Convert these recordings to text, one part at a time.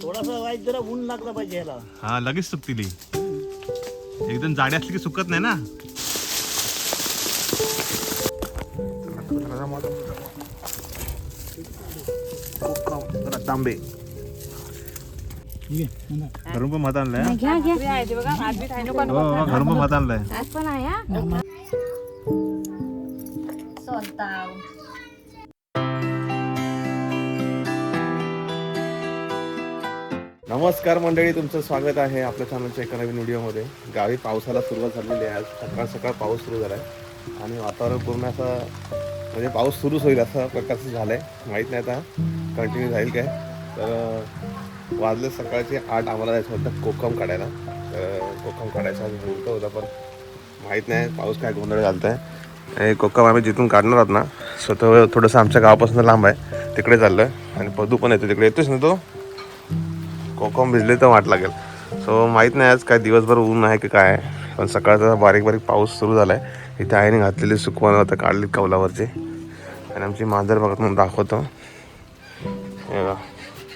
थोडासा वाईट जरा ऊन लागला पाहिजे याला. हा लगेच सुकतील ही. एकदम जाडी असली की सुकत नाही ना. तांबे घरून पण भात आणलाय. घरून पण भात आणलाय. नमस्कार मंडळी, तुमचं स्वागत आहे आपल्या चॅनलच्या एका नवीन व्हिडिओमध्ये. गावी पावसाला सुरुवात झालेली आहे. आज सकाळ सकाळ पाऊस सुरू झाला आहे आणि वातावरण पूर्ण असं म्हणजे पाऊस सुरूच होईल असं प्रकारचं झालं आहे. माहीत नाही आता कंटिन्यू जाईल काय. तर वाजले सकाळचे 8. आम्हाला जायचं होतं कोकम काढायला. तर कोकम काढायचा मुहूर्त होता, पण माहीत नाही पाऊस काय गोंधळ घालत आहे. कोकम आम्ही जिथून काढणार आहोत ना, स्वतः थोडंसं आमच्या गावापासून लांब आहे, तिकडे चाललं आहे. आणि पदू पण येतो तिकडे. येतोच ना तो. कोकम भिजले तर वाट लागेल. सो माहीत नाही आज काय दिवसभर ऊन आहे की काय, पण सकाळचा बारीक बारीक पाऊस सुरू झाला आहे. इथे आईने घातलेली सुकवानं आता काढली कौलावरचे. आणि आमची मांजर बघत म्हणून दाखवतो.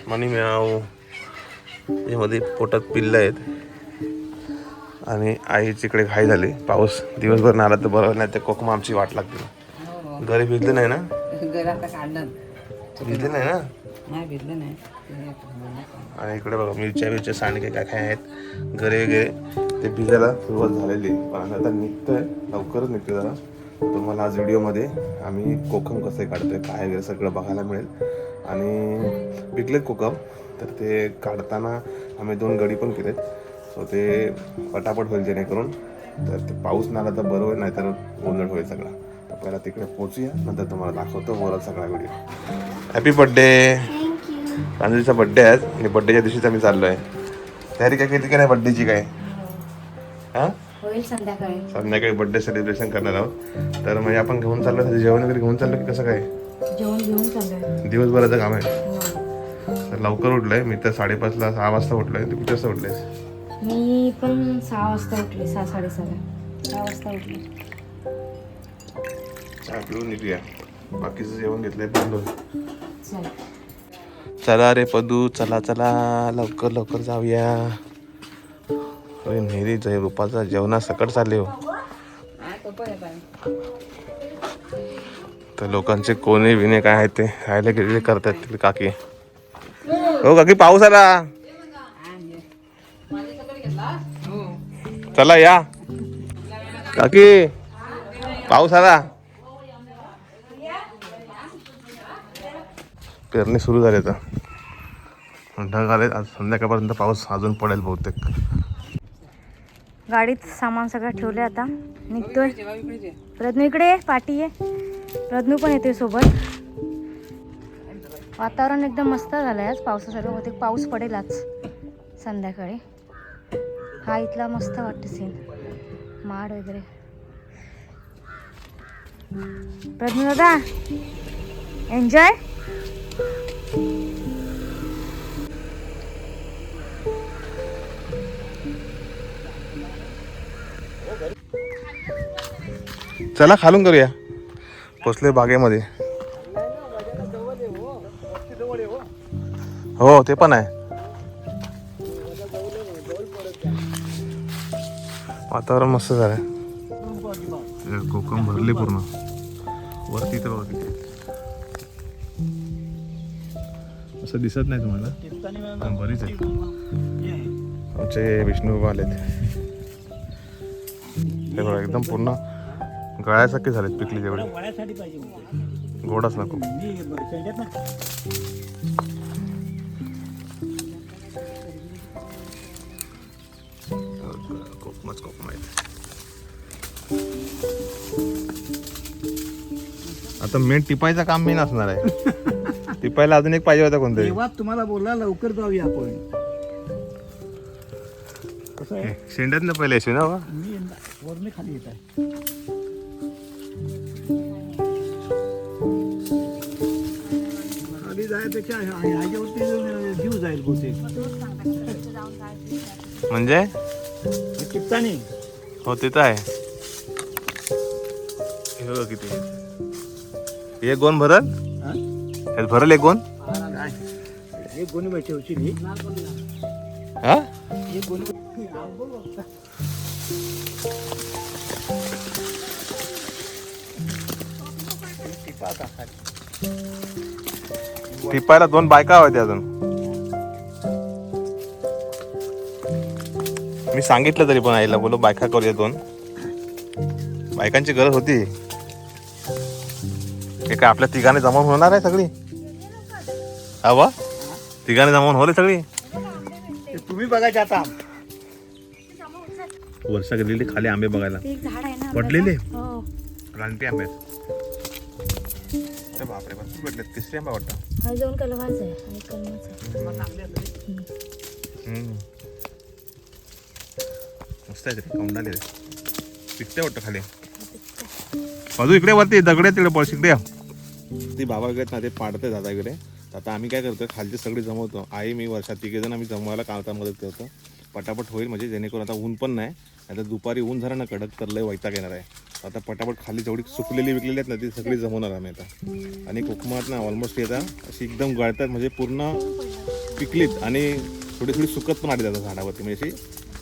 मनी म्याव यामध्ये पोटात पिल्लं आहेत. आणि आईची इकडे घाई झाली. पाऊस दिवसभर नाही आला तर बरोबर, नाही तर कोकम आमची वाट लागते. घरी भिजले नाही ना? भिजले नाही ना? आणि इकडे बघा मिरच्या सांडगे काय काय आहेत घरे वगैरे ते भिजायला सुरुवात झालेली. पण आता निघतोय, लवकरच निघतोय जरा. तुम्हाला आज व्हिडिओमध्ये आम्ही कोकम कसे काढतोय काय वगैरे सगळं बघायला मिळेल. आणि पिकलेत कोकम, तर ते काढताना आम्ही 2 गडी पण केलेत. सो ते पटापट होईल जेणेकरून. तर ते पाऊस नाही आला तर बरं होईल, नाही तर गोंधळ होईल सगळा. तर पहिला तिकडे पोहोचूया, नंतर तुम्हाला दाखवतो ओव्हरऑल सगळा व्हिडिओ. Happy birthday. प्रांजलीचा बड्डे आहे आणि बड्डेच्या दिवशीच आम्ही चाललो आहे. तयारी काय केली की नाही बड्डेची काय? हां, संध्याकाळी बड्डे सेलिब्रेशन करणार आहोत. तर म्हणजे आपण घेऊन चाललो, जेवण वगैरे घेऊन चाललो की कसं काय? जेवण घेऊन चाललोय. दिवसभराचं काम आहे. तर लवकर उठलोय मी तर 5:30ला 6 वाजता उठलोय. तू किती वाजता उठलेस? मी पण 6 वाजता उठले. 6:30 वाजता उठले. चहा पिऊन निघूया. बाकीचं जेवण घेतलंय पण. चल चला रे पदू, चला चला लवकर लवकर जाऊया. अरे नेहरी जय रूपाचा जेवणा सकट चालले हो. तर लोकांचे कोणे विणे काय आहेत ते खायला गेलेले करतात काकी. हो काकी, पाऊस आला. चला या काकी, पाऊस आला. पेरणी सुरू झाली आता. ढग आले. आज संध्याकाळपर्यंत पाऊस अजून पडेल बहुतेक. गाडीत सामान सगळं ठेवले. आता निघतोय. प्रज्ञू इकडे पाठी आहे. प्रज्ञू पण येतोय सोबत. वातावरण एकदम मस्त झालंय आज पावसासारखं. बहुतेक पाऊस पडेल आज संध्याकाळी. हा इथला मस्त वाटतं सीन, माड वगैरे. प्रज्ञू दादा एन्जॉय. चला खालून करूया. पोचले बागेमध्ये. हो ते पण आहे. वातावरण मस्त झालंय. कोकम भरले पूर्ण वरती. तर बघा किती असं दिसत नाही तुम्हाला, बरीच आहे. आमचे विष्णू बाबा आलेत. हे बघा एकदम पूर्ण गळ्यासारखे झालेत पिकले जेवढे. गोडच नको. कोकमच कोकम आहेत. आता मेन टिपायचं काम मी नसणार आहे. टिपायला अजून एक पाहिजे होता कोणतरी. तुम्हाला बोलला लवकर जाऊया आपण. शेंड्यात ना पहिले येशील ना बा. वरने खाली येत आहे. खाली जायपेक्षा ह्याच्यावरती जीव जाईल बहुतेक. म्हणजे चिपतानी हो ते तर आहे. हे बघ किती. एक गोण भरल. भरल एक गोण. एक गोणी बैठे ठेवशील हा एक गोणी टिपायला 2 बायका होत्या अजून. मी सांगितलं तरी पण आईला बोलो बायका करूया 2. बायकांची गरज होती. हे काय आपल्या तिघांनी जमावून होणार आहे सगळी? हवा तिघांनी जमावून होले सगळी. तुम्ही बघायचे आता. वर्षा गेलेली खाली आंबे बघायला. ते एक झाड आहे ना पडलेले? हो. रानटी आंबे आहेत. बापरे भरपूर भेटले. 3री आंबा वाटतं. हा जाऊन कलवाच आहे आणि कलमाच आहे. मस्त आहे रे कौंडाले रे. पिकते वाटतं खाली. बाजू इकडे वरती दगडे तिकडे पळशी इकडे. ती बाबा वगैरे ना ते पाडते दादा इकडे. आता आम्ही काय करतो खालची सगळी जमवतो. आई मी वर्षात 3 जण आम्ही जमवायला कामता मदत करतो. पटापट होईल म्हणजे जेणेकरून आता ऊन पण नाही. आता दुपारी ऊन झालं ना कडक तर लय वैताग येणार आहे. आता पटापट खाली जेवढी सुकलेली विकलेली आहेत ना ती सगळी जमवणार आम्ही आता. आणि कोकमात ना ऑलमोस्ट येतात अशी एकदम गळतात म्हणजे पूर्ण पिकलीत आणि थोडी थोडी सुकत पण आली जातात झाडावरती म्हणजे अशी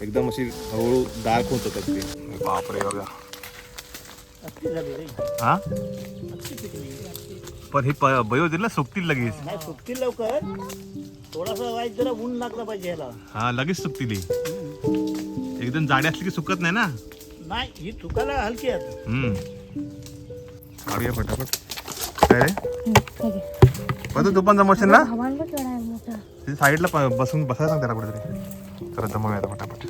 एकदम अशी हळूहळू डार्क होत होतात ती. बापरे बघा हा पण ही बयो होतील ना सुकतील लगेच. नाही सुकतील लवकर. थोडासा वाईट जरा ऊन लागला पाहिजे ह्याला. हा लगेच सुकतील ही. एकदम जाडी असली की सुकत नाही ना. नाही ही चुकायला हलकी आहे. काढूया फटाफट. काय रे पण तू पण जमवशील ना. हवान पण केवढा आहे मोठा. तिथे साईडला बसून बसायला सांग त्याला कुठेतरी. तर जमवूया आता फटाफट.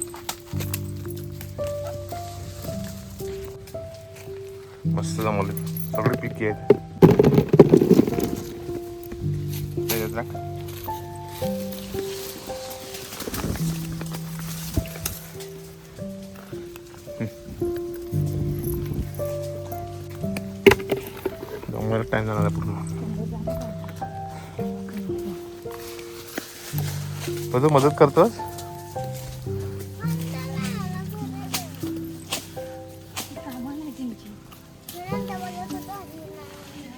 मस्त जमवले सगळे पिकी आहेत. टाइम जाणार आहे पूर्ण. तू मदत करतोस.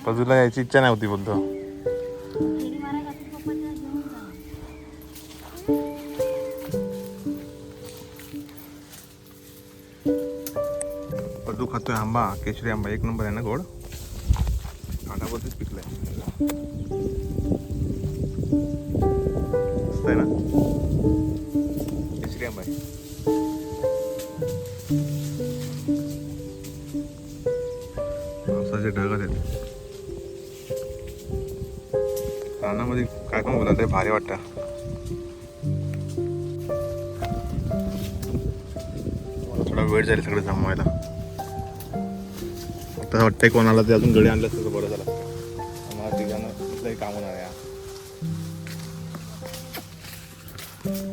बाजूला यायची इच्छा नाही होती बोलतो. पदू खातोय आंबा. केशरी आंबा 1 नंबर आहे ना गोड. झाडावरतीच पिकलाय. मस्त आहे ना. केशरी आंबा आहे. पावसाचे ढग आहेत. रानामध्ये काय पण बोला ते भारी वाटतं. थोडा वेळ जाईल सगळं जमवायला. आता वाटतंय कोणाला ते अजून गडी आणलं असतं तर बरं झालं. आम्हाला तिघांना कुठलंही काम होणार आहे.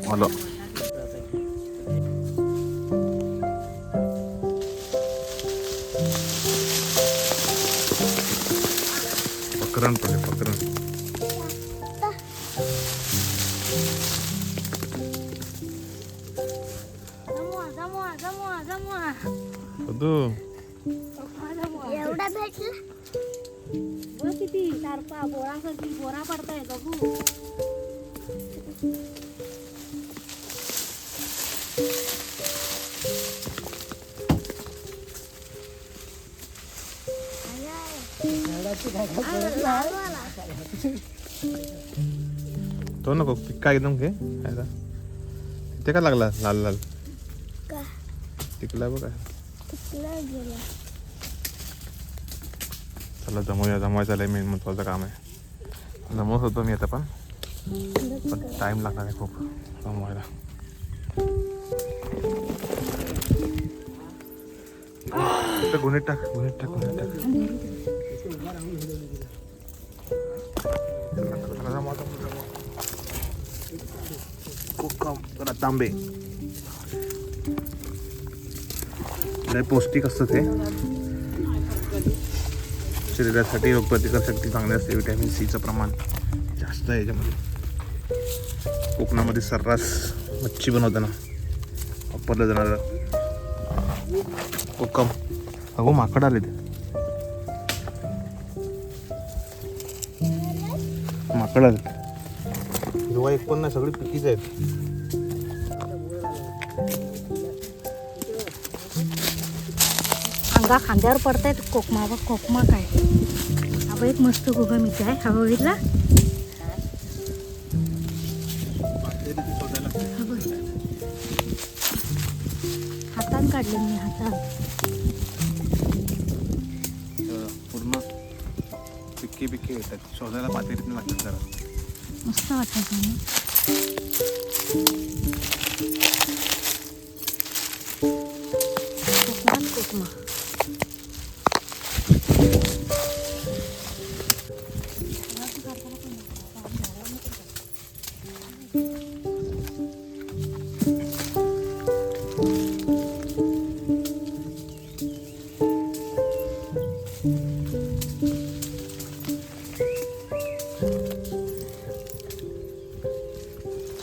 हॅलो पकरण पडे पकरण. एवढा भेटला बघ किती चारपा बोरासाठी बोरा पडताय बघू. तो नको पिक्का एकदम घे. ते का लागला लाल लाल टिकला बघा. चला जमूया. जमवायचं लय मेन महत्वाचं काम आहे. जमवत होतो मी आता पण टाइम लागणार आहे खूप जमवायला. गुन्हे टाक गुन्हे टाक गुन्हे टाक. तांबे लय पौष्टिक असतं ते. शरीरासाठी रोगप्रतिकार शक्ती चांगली असते. व्हिटॅमिन सीचं प्रमाण जास्त आहे याच्यामध्ये. कोकणामध्ये सर्रास मच्छी बनवताना वापरलं जाणारं कोकम. अगो माकड आले ते. माकड आले हिरवा एक पण नाही, सगळी पिकीच आहेत. अंगा खांद्यावर पडतायत कोकमा. बघ कोकमा काय. हा एक मस्त कोकम इथे आहे. हा बघितला. हातान काढले मी हातान. पूर्ण पिक्की येतात. शोधायला पातेरीत लागतात जरा. मस्त वाटत तुम्ही. कोकमा.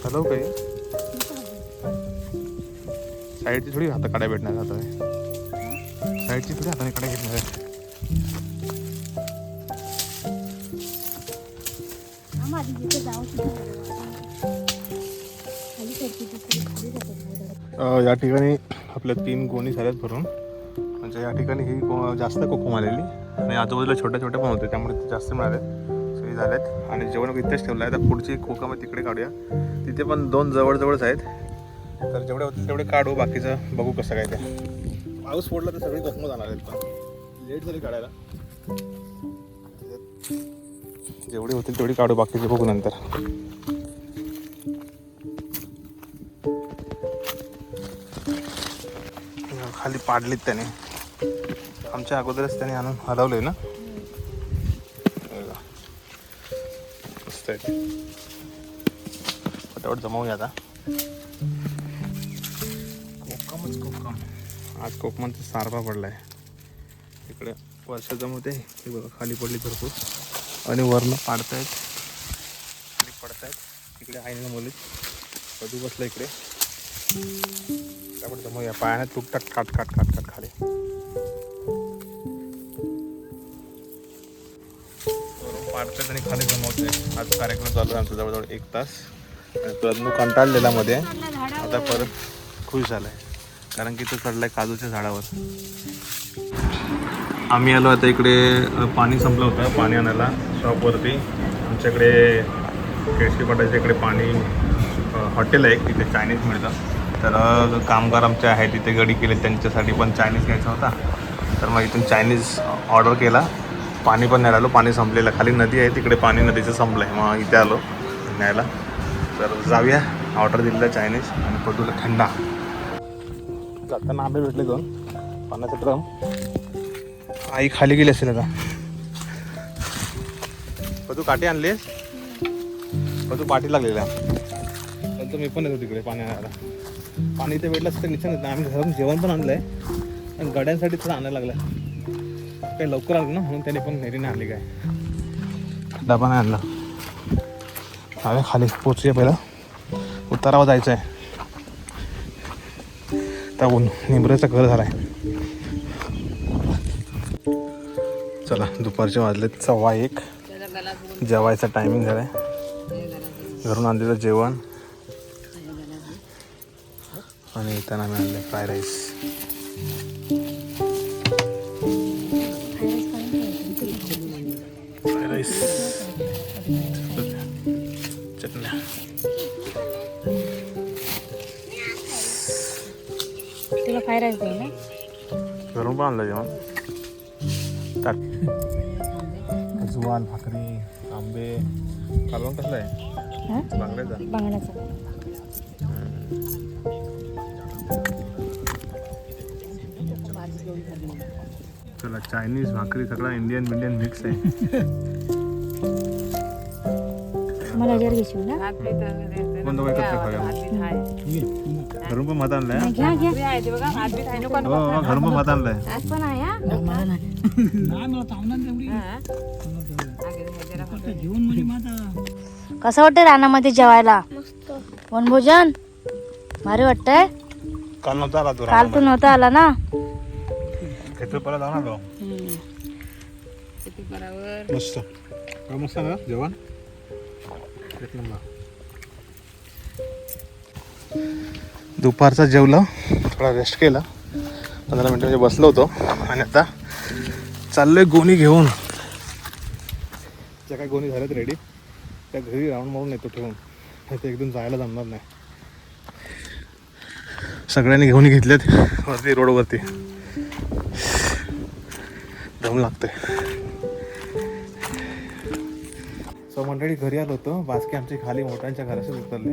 हॅलो काही साईडची थोडी हाता काढाय भेटणार आता. साईडची थोडी हाताने काढाय घेतणार आहे. या ठिकाणी आपल्या 3 गोणी झाल्यात भरून. म्हणजे या ठिकाणी ही जास्त कोकम आलेली आणि आजूबाजूला छोट्या छोट्या पण होते, त्यामुळे ते जास्त मिळाले. सगळी झालेत आणि जेवण इथेच ठेवलं आहे. तर पुढची कोकम तिकडे काढूया. तिथे पण 2 जवळजवळच आहेत. तर जेवढे होतील तेवढे काढू, बाकीचं बघू कसं काय ते. पाऊस पडला तर सगळी कोकमं जाणार आहेत, पण लेट झाली काढायला. जेवढे होतील तेवढी काढू, बाकीचे बघू नंतर. खाली पाडलीत त्याने, आमच्या अगोदरच त्याने आणून हलवले ना. मस्त आहे. फटाफट जमावूया आता. कोकमच कोकम. आज कोकमांचा सारपा पडलाय. इकडे वर्षा जमवते. हे बघा खाली पडली भरपूर आणि वरनं पाडतायत, खाली पडतायत. इकडे आईने मुलीत बजू बसला इकडे. त्यामुळे जमवूया. पायाने तुटतात काट काट काट काट खाली. पाडतात आणि खाली जमवते. आज कार्यक्रम चालू आहे आमचा जवळजवळ 1 तास. प्रज्ञू कंटाळलेला मध्ये, आता परत खुश झालाय कारण की तो चढलाय काजूच्या झाडावर. आम्ही आलो आता इकडे. पाणी संपलं होतं, पाणी आणायला शॉपवरती. आमच्याकडे केळशीपाटाच्या इकडे पाणी हॉटेल आहे, तिथे चायनीज मिळतं. तर कामगार आमचे आहेत तिथे, गडी केले, त्यांच्यासाठी पण चायनीज घ्यायचा होता. तर मग इथून चायनीज ऑर्डर केला. पाणी पण न्यायला आलो. पाणी संपलेलं. खाली नदी आहे, तिकडे पाणी नदीचं संपलं आहे. मग इथे आलो न्यायला. तर जाऊया. ऑर्डर दिलेला चायनीज आणि पटूला थंडा. जाताना आंबे भेटले 2 पाण्याचा ड्रम. आई खाली गेली असेल आता. पटू काठी आणलीस? पटू पाठी लागलेल्या. तर मी पण येतो तिकडे पाणी आणायला. पाणी इथे भेटलं असतं निश्चित नाही. आम्ही घरातून जेवण पण आणलं आहे आणि गाड्यांसाठी थोडं आणायला लागलं. काही लवकर आलं ना म्हणून त्याने पण नेरीने आणली. काय डबा नाही आणला. आम्ही खाली पोचूया. पहिला उतारावर जायचं आहे. त्या निंबऱ्याचा घर झाला आहे. चला दुपारचे वाजलेत 1:15. जेवायचा टायमिंग झाला आहे. घरून आणलेलं जेवण आणि येताना मी आणलं फ्राय राईस. फ्राय राईस, चटण्या. तुला फ्राय राईस दे ना. घरून पण आणलं जेवण. ताट, जुवान, भाकरी, आंबे. कालवण कसलं आहे? बांगड्याचा. बांगड्याचा. चला चायनीज, भाकरी, सगळा इंडियन मिक्स आहे. मला जर घेशील ना. कोणतं एकत्र खाऊया. घरून पण भात आणलाय. घ्या घ्या. हो, घरून पण भात आणलाय. आज पण आहे. कसं वाटतं रानामध्ये जेवायला? वनभोजन भारी वाटतंय. काल नव्हता आला तू. काल तू नव्हता आला ना. खेत्रपाला जाऊन आलो. मस्त मस्त ना जेवण. एक नंबर. दुपारचा जेवलं, थोडा रेस्ट केला, 15 मिनटं म्हणजे बसलो होतो आणि आता चाललोय गोणी घेऊन. ज्या काही गोणी झाल्यात रेडी त्या घरी राऊंड मारून येतो ठेवून, ते एकदम जायला जमणार नाही. सगळ्यांनी घेऊन घेतलेत वरती रोडवरती, दम लागतोय. सो मंडळी घरी आलो होतो, बास्के आमची खाली मोठ्यांच्या घराशीच उतरले.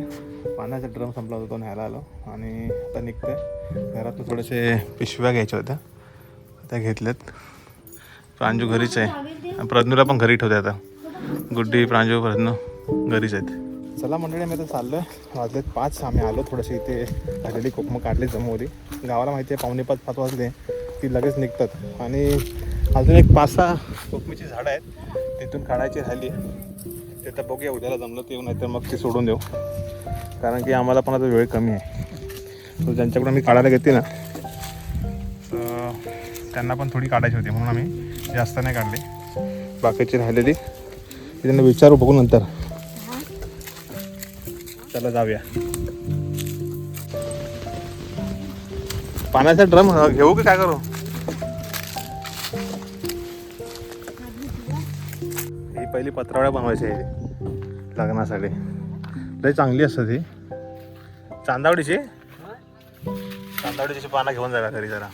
पाण्याचा ड्रम संपला होता तो न्यायला आलो आणि आता निघतोय. घरातून थोडेसे पिशव्या घ्यायच्या होत्या त्या घेतल्यात. प्रांजू घरीच आहे, प्रज्ञूला पण घरी ठेवते आता. गुड्डी, प्रांजू, प्रज्ञू घरीच आहेत. चला मंडळी आम्ही आता चाललो आहे. वाजलेत 5. आम्ही आलो थोडेसे इथे झालेली कोकमं काढली जमवली. गावाला माहिती आहे 4:45-5 वाजले की लगेच निघतात आणि अजून एक 5-6 कोकमीची झाडं आहेत तिथून काढायची राहिली. ते तर बघूया उद्याला जमलं ते, नाही तर मग ते सोडून देऊ, कारण की आम्हाला पण आता वेळ कमी आहे. तर ज्यांच्याकडून मी काढायला घेते ना तर त्यांना पण थोडी काढायची होती म्हणून आम्ही जास्त नाही काढली. बाकीची राहिलेली ती त्यांना विचारू बघू नंतर. चला जाऊया. पाण्याचा ड्रम घेऊ की काय करू? ही पहिली पत्रावळ्या बनवायची आहे लग्नासाठी, लय चांगली असतात ही. चांदावडीची पानं घेऊन जाव्या घरी जरा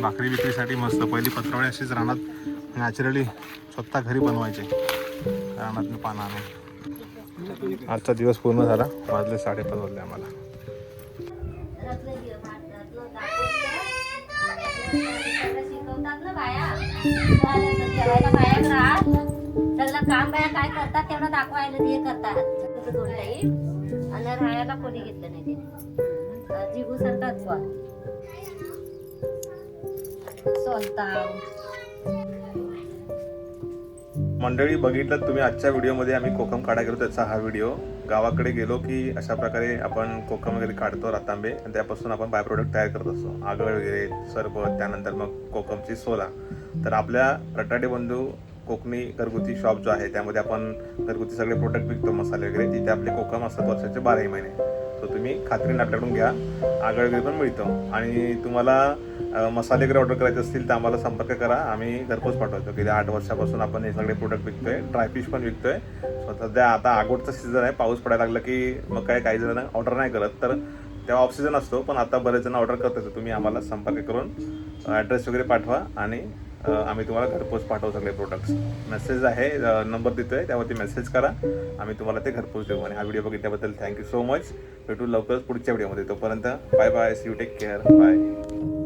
भाकरी विक्रीसाठी मस्त. पहिली पत्रावळी अशीच रानात नॅचरली स्वतः घरी बनवायचे, रानातून पानं आणून. आजचा दिवस पूर्ण झाला, वाजले 5:30 वाजले आम्हाला. सगळं काम बाया काय करतात तेवढं दाखवायला हे करतात. आणि राहायला कोणी घेतलं नाही ते जिगू सरतात मंडळी बघितलं तुम्ही आजच्या व्हिडिओमध्ये आम्ही कोकम काढा गेलो त्याचा हा व्हिडिओ. गावाकडे गेलो की अशा प्रकारे आपण कोकम वगैरे काढतो, रतांबे, आणि त्यापासून आपण बाय प्रोडक्ट तयार करत असतो. आगळ वगैरे, सरबत, त्यानंतर मग कोकमची सोला. तर आपल्या रटाटे बंधू कोकणी घरगुती शॉप जो आहे त्यामध्ये आपण घरगुती सगळे प्रोडक्ट विकतो, मसाले वगैरे. तिथे आपले कोकम असतात वर्षाचे 12 महिने. तो तुम्ही खात्रीने आपल्याकडून घ्या, आगळ वगैरे पण मिळतो. आणि तुम्हाला मसाले वगैरे ऑर्डर करायचे असतील तर आम्हाला संपर्क करा, आम्ही घरपोच पाठवतो. गेल्या 8 वर्षापासून आपण हे सगळे प्रोडक्ट विकतोय. ड्रायफिश पण विकतोय. सध्या आता आगोटचा सीझन आहे, पाऊस पडायला लागला की मग काही जण ऑर्डर नाही करत, तर तेव्हा ऑफ सीझन असतो. पण आता बरेच जण ऑर्डर करतात. तुम्ही आम्हाला संपर्क करून ॲड्रेस वगैरे पाठवा आणि आम्ही तुम्हाला घरपोच पाठवू सगळे प्रोडक्ट्स. मेसेज आहे, नंबर देतोय, त्यावरती मेसेज करा, आम्ही तुम्हाला ते घरपोच देऊ. आणि हा व्हिडिओ बघितल्याबद्दल थँक्यू सो मच. भेटू लवकरच पुढच्या व्हिडिओमध्ये. तोपर्यंत bye bye, see you, take care, bye.